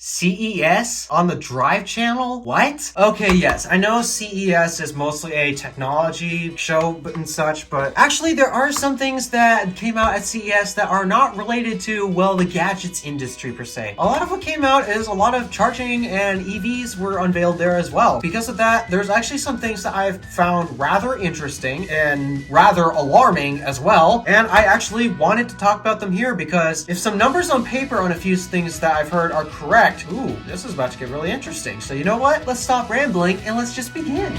CES on the Drive channel? What? Okay, yes, I know CES is mostly a technology show and such, but actually there are some things that came out at CES that are not related to, well, the gadgets industry per se. A lot of what came out is a lot of charging and EVs were unveiled there as well. Because of that, there's actually some things that I've found rather interesting and rather alarming as well, and I actually wanted to talk about them here because if some numbers on paper on a few things that I've heard are correct, ooh, this is about to get really interesting. So you know what? Let's stop rambling and let's just begin.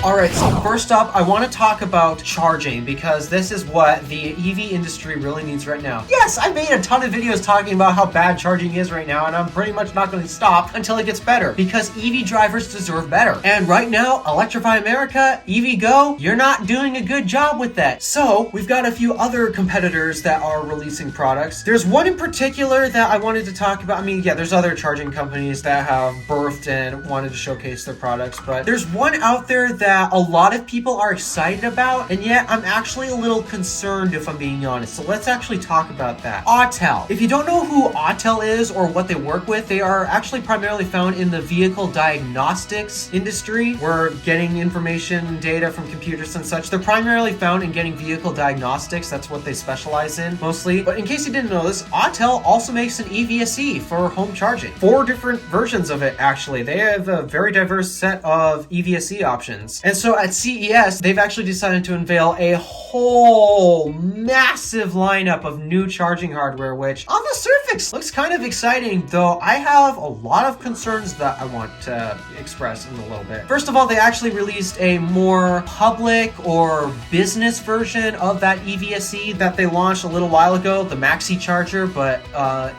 Alright, so first up, I want to talk about charging because this is what the EV industry really needs right now. Yes, I made a ton of videos talking about how bad charging is right now, and I'm pretty much not going to stop until it gets better because EV drivers deserve better. And right now, Electrify America, EV Go, you're not doing a good job with that. So, we've got a few other competitors that are releasing products. There's one in particular that I wanted to talk about. I mean, yeah, there's other charging companies that have birthed and wanted to showcase their products, but there's one out there that a lot of people are excited about, and yet I'm actually a little concerned if I'm being honest. So let's actually talk about that. Autel. If you don't know who Autel is or what they work with, they are actually primarily found in the vehicle diagnostics industry. We're getting information, data from computers and such. They're primarily found in getting vehicle diagnostics. That's what they specialize in mostly. But in case you didn't know this, Autel also makes an EVSE for home charging. 4 different versions of it actually. They have a very diverse set of EVSE options. And so at CES, they've actually decided to unveil a whole massive lineup of new charging hardware, which on the surface looks kind of exciting, though I have a lot of concerns that I want to express in a little bit. First of all, they actually released a more public or business version of that EVSE that they launched a little while ago, the Maxi Charger, but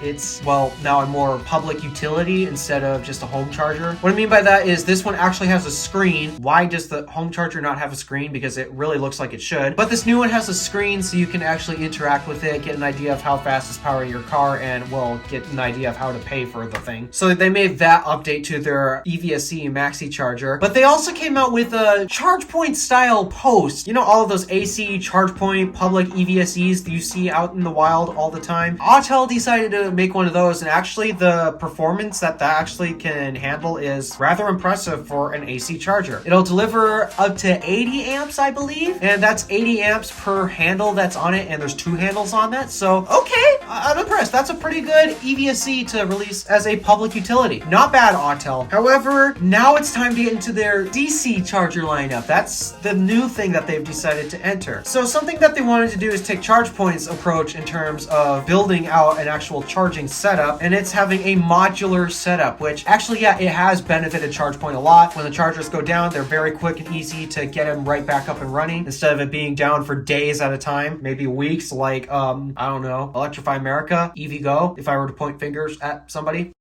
it's, well, now a more public utility instead of just a home charger. What I mean by that is this one actually has a screen. Why does the home charger not have a screen? Because it really looks like it should. But this new one has a screen so you can actually interact with it, get an idea of how fast it's powering your car, and, well, get an idea of how to pay for the thing. So they made that update to their EVSE Maxi Charger. But they also came out with a ChargePoint style post. You know, all of those AC ChargePoint public EVSEs that you see out in the wild all the time? Autel decided to make one of those, and actually the performance that actually can handle is rather impressive for an AC charger. It'll deliver up to 80 amps, I believe, and that's 80 amps per handle that's on it, and there's 2 handles on that. So, okay, I'm impressed. That's a pretty good EVSE to release as a public utility. Not bad, Autel. However, now it's time to get into their DC charger lineup. That's the new thing that they've decided to enter. So something that they wanted to do is take ChargePoint's approach in terms of building out an actual charging setup, and it's having a modular setup, which actually, yeah, it has benefited ChargePoint a lot. When the chargers go down, they're very quick and easy to get them right back up and running instead of it being down for days at a time, maybe weeks, like, I don't know, Electrify America, EV Go, if I were to point fingers at somebody.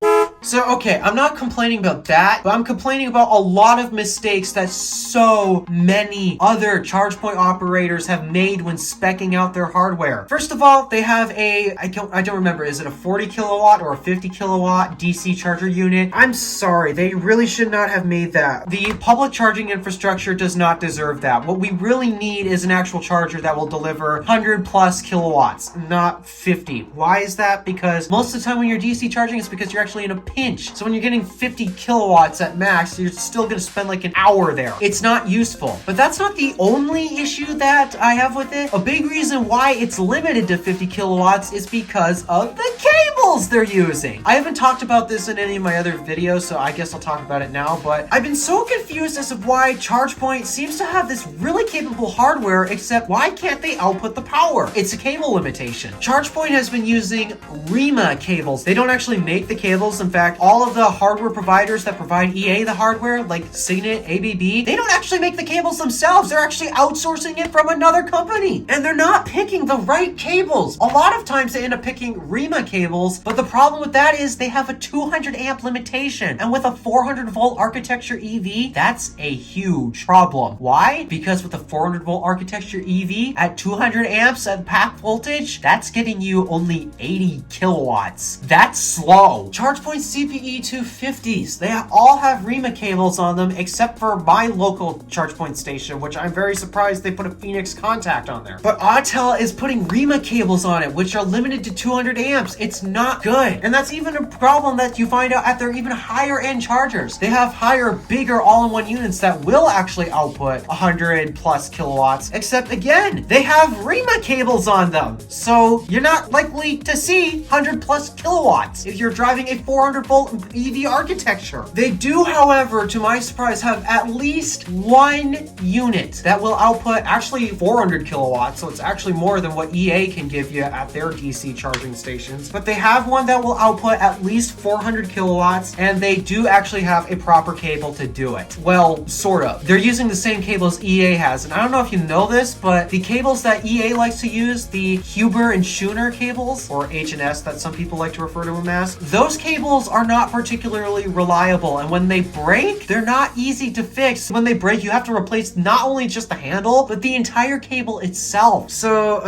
So, okay, I'm not complaining about that, but I'm complaining about a lot of mistakes that so many other ChargePoint operators have made when speccing out their hardware. First of all, they have I don't remember, is it a 40 kilowatt or a 50 kilowatt DC charger unit? I'm sorry, they really should not have made that. The public charging infrastructure does not deserve that. What we really need is an actual charger that will deliver 100 plus kilowatts, not 50. Why is that? Because most of the time when you're DC charging, it's because you're actually in a pinch. So when you're getting 50 kilowatts at max, you're still going to spend like an hour there. It's not useful. But that's not the only issue that I have with it. A big reason why it's limited to 50 kilowatts is because of the cables they're using. I haven't talked about this in any of my other videos, so I guess I'll talk about it now, but I've been so confused as to why ChargePoint seems to have this really capable hardware, except why can't they output the power? It's a cable limitation. ChargePoint has been using REMA cables. They don't actually make the cables. In fact, all of the hardware providers that provide EA the hardware, like Signet, ABB, they don't actually make the cables themselves. They're actually outsourcing it from another company. And they're not picking the right cables. A lot of times they end up picking REMA cables, but the problem with that is they have a 200 amp limitation. And with a 400 volt architecture EV, that's a huge problem. Why? Because with a 400 volt architecture EV at 200 amps at pack voltage, that's getting you only 80 kilowatts. That's slow. ChargePoint CPE 250s. They all have REMA cables on them, except for my local charge point station, which I'm very surprised they put a Phoenix contact on there. But Autel is putting REMA cables on it, which are limited to 200 amps. It's not good. And that's even a problem that you find out at their even higher end chargers. They have higher, bigger all-in-one units that will actually output 100 plus kilowatts, except again, they have REMA cables on them. So you're not likely to see 100 plus kilowatts if you're driving a 400 volt EV architecture. They do, however, to my surprise, have at least one unit that will output actually 400 kilowatts. So it's actually more than what EA can give you at their DC charging stations. But they have one that will output at least 400 kilowatts, and they do actually have a proper cable to do it. Well, sort of. They're using the same cables EA has. And I don't know if you know this, but the cables that EA likes to use, the Huber and Schooner cables, or H&S that some people like to refer to them as, those cables are not particularly reliable. And when they break, they're not easy to fix. When they break, you have to replace not only just the handle, but the entire cable itself. So,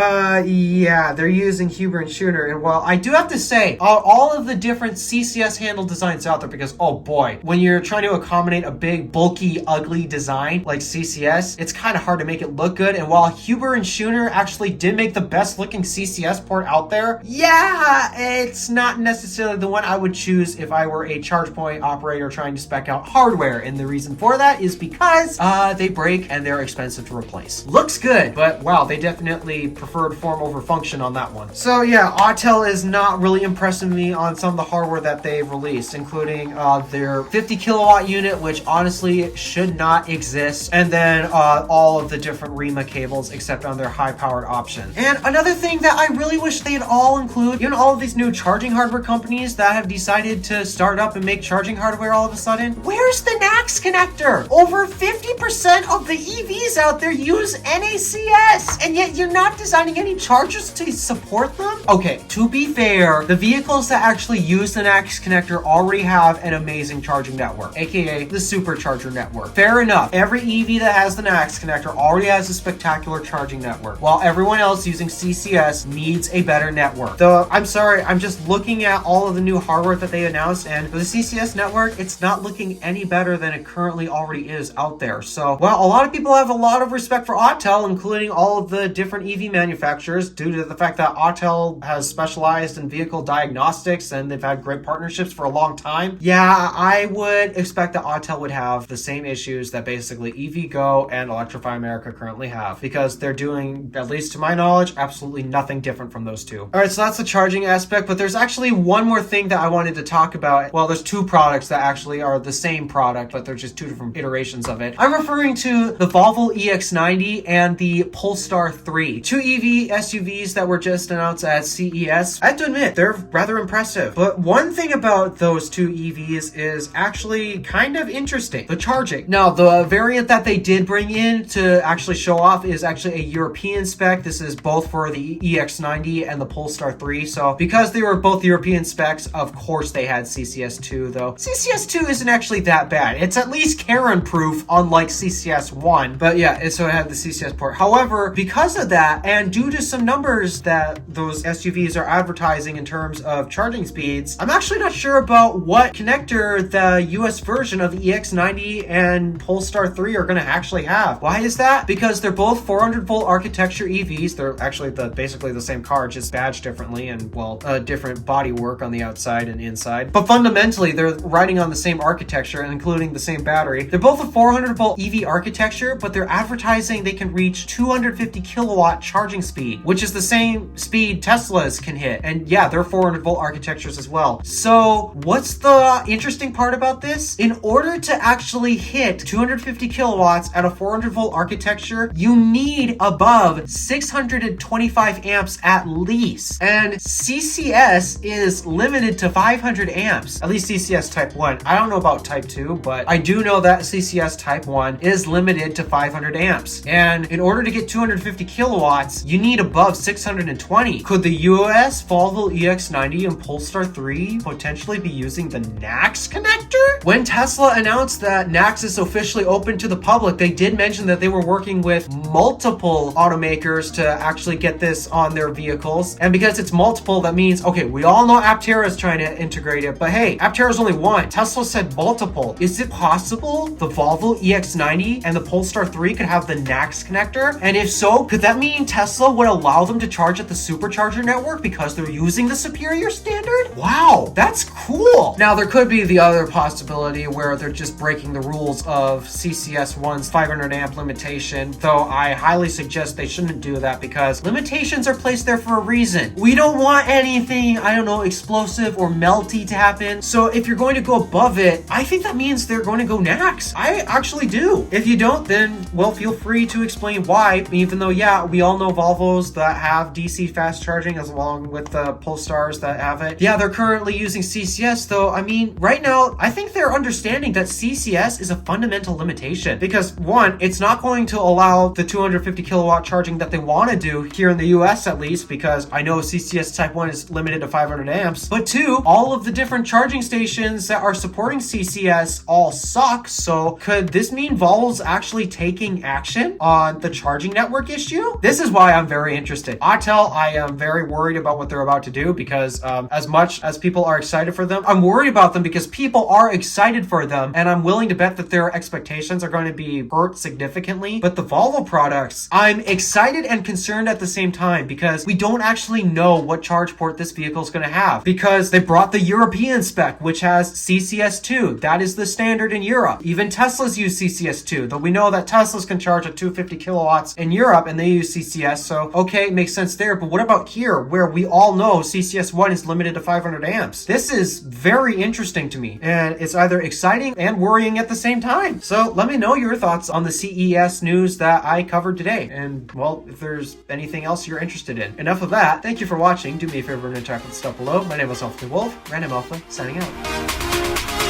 yeah, they're using Huber and Schooner. And while I do have to say, all of the different CCS handle designs out there, because, oh boy, when you're trying to accommodate a big, bulky, ugly design like CCS, it's kind of hard to make it look good. And while Huber and Schooner actually did make the best looking CCS port out there, yeah, it's not necessarily the one I would choose if I were a charge point operator trying to spec out hardware. And the reason for that is because they break and they're expensive to replace. Looks good, but wow, they definitely preferred form over function on that one. So yeah, Autel is not really impressing me on some of the hardware that they've released, including their 50 kilowatt unit, which honestly should not exist, and then all of the different REMA cables except on their high powered option. And another thing that I really wish they'd all include, you know, all of these new charging hardware companies that have decided to start up and make charging hardware all of a sudden, where's the NACS connector? Over 50% of the EVs out there use NACS, and yet you're not designing any chargers to support them? Okay, to be fair, the vehicles that actually use the NACS connector already have an amazing charging network, aka the supercharger network. Fair enough, every EV that has the NACS connector already has a spectacular charging network, while everyone else using CCS needs a better network. Though, I'm sorry, I'm just looking at all of the new hardware that they announced, and for the CCS network, it's not looking any better than it currently already is out there. So, well, a lot of people have a lot of respect for Autel, including all of the different EV manufacturers, due to the fact that Autel has specialized in vehicle diagnostics and they've had great partnerships for a long time. Yeah, I would expect that Autel would have the same issues that basically EVgo and Electrify America currently have, because they're doing, at least to my knowledge, absolutely nothing different from those two. All right, so that's the charging aspect, but there's actually one more thing that I wanted to talk about. Well, there's two products that actually are the same product, but they're just two different iterations of it. I'm referring to the Volvo EX90 and the Polestar 3, two EV SUVs that were just announced at CES. I have to admit, they're rather impressive. But one thing about those two EVs is actually kind of interesting: the charging. Now, the variant that they did bring in to actually show off is actually a European spec. This is both for the EX90 and the Polestar 3. So because they were both European specs, of course they had CCS2, though CCS2 isn't actually that bad. It's at least Karen proof, unlike CCS1. But yeah, so it had the CCS port. However, because of that, and due to some numbers that those SUVs are advertising in terms of charging speeds, I'm actually not sure about what connector the US version of the EX90 and Polestar 3 are going to actually have. Why is that? Because they're both 400 volt architecture EVs. They're actually basically the same car, just badged differently, and well, different body work on the outside and inside. But fundamentally, they're riding on the same architecture, including the same battery. They're both a 400 volt EV architecture, but they're advertising they can reach 250 kilowatt charging speed, which is the same speed Teslas can hit. And yeah, they're 400 volt architectures as well. So what's the interesting part about this? In order to actually hit 250 kilowatts at a 400 volt architecture, you need above 625 amps at least. And CCS is limited to 500 amps, at least CCS Type 1. I don't know about Type 2, but I do know that CCS Type 1 is limited to 500 amps. And in order to get 250 kilowatts, you need above 620. Could the US Volvo EX90 and Polestar 3 potentially be using the NACS connector? When Tesla announced that NACS is officially open to the public, they did mention that they were working with multiple automakers to actually get this on their vehicles. And because it's multiple, that means, okay, we all know Aptera is trying to integrate integrate it. But hey, Aptera's only one. Tesla said multiple. Is it possible the Volvo EX90 and the Polestar 3 could have the NACS connector? And if so, could that mean Tesla would allow them to charge at the supercharger network because they're using the superior standard? Wow, that's cool. Now, there could be the other possibility where they're just breaking the rules of CCS1's 500 amp limitation, though I highly suggest they shouldn't do that because limitations are placed there for a reason. We don't want anything, I don't know, explosive or melty to happen. So if you're going to go above it, I think that means they're going to go NACS. I actually do. If you don't, then, well, feel free to explain why, even though, yeah, we all know Volvos that have DC fast charging as along with the Polestars that have it. Yeah, they're currently using CCS, though. I mean, right now, I think they're understanding that CCS is a fundamental limitation because, one, it's not going to allow the 250 kilowatt charging that they want to do here in the US at least, because I know CCS Type 1 is limited to 500 amps. But two, all of the different charging stations that are supporting CCS all suck. So could this mean Volvo's actually taking action on the charging network issue? This is why I'm very interested. I am very worried about what they're about to do because as much as people are excited for them, I'm worried about them because people are excited for them, and I'm willing to bet that their expectations are going to be hurt significantly. But the Volvo products, I'm excited and concerned at the same time because we don't actually know what charge port this vehicle is going to have because they brought the European spec, which has CCS2. That is the standard in Europe. Even Teslas use CCS2, though we know that Teslas can charge at 250 kilowatts in Europe and they use CCS. So, okay, it makes sense there. But what about here where we all know CCS1 is limited to 500 amps? This is very interesting to me, and it's either exciting and worrying at the same time. So let me know your thoughts on the CES news that I covered today. And, well, if there's anything else you're interested in. Enough of that. Thank you for watching. Do me a favor and interact with the stuff below. My name is DeWolf, Random Alpha, signing out.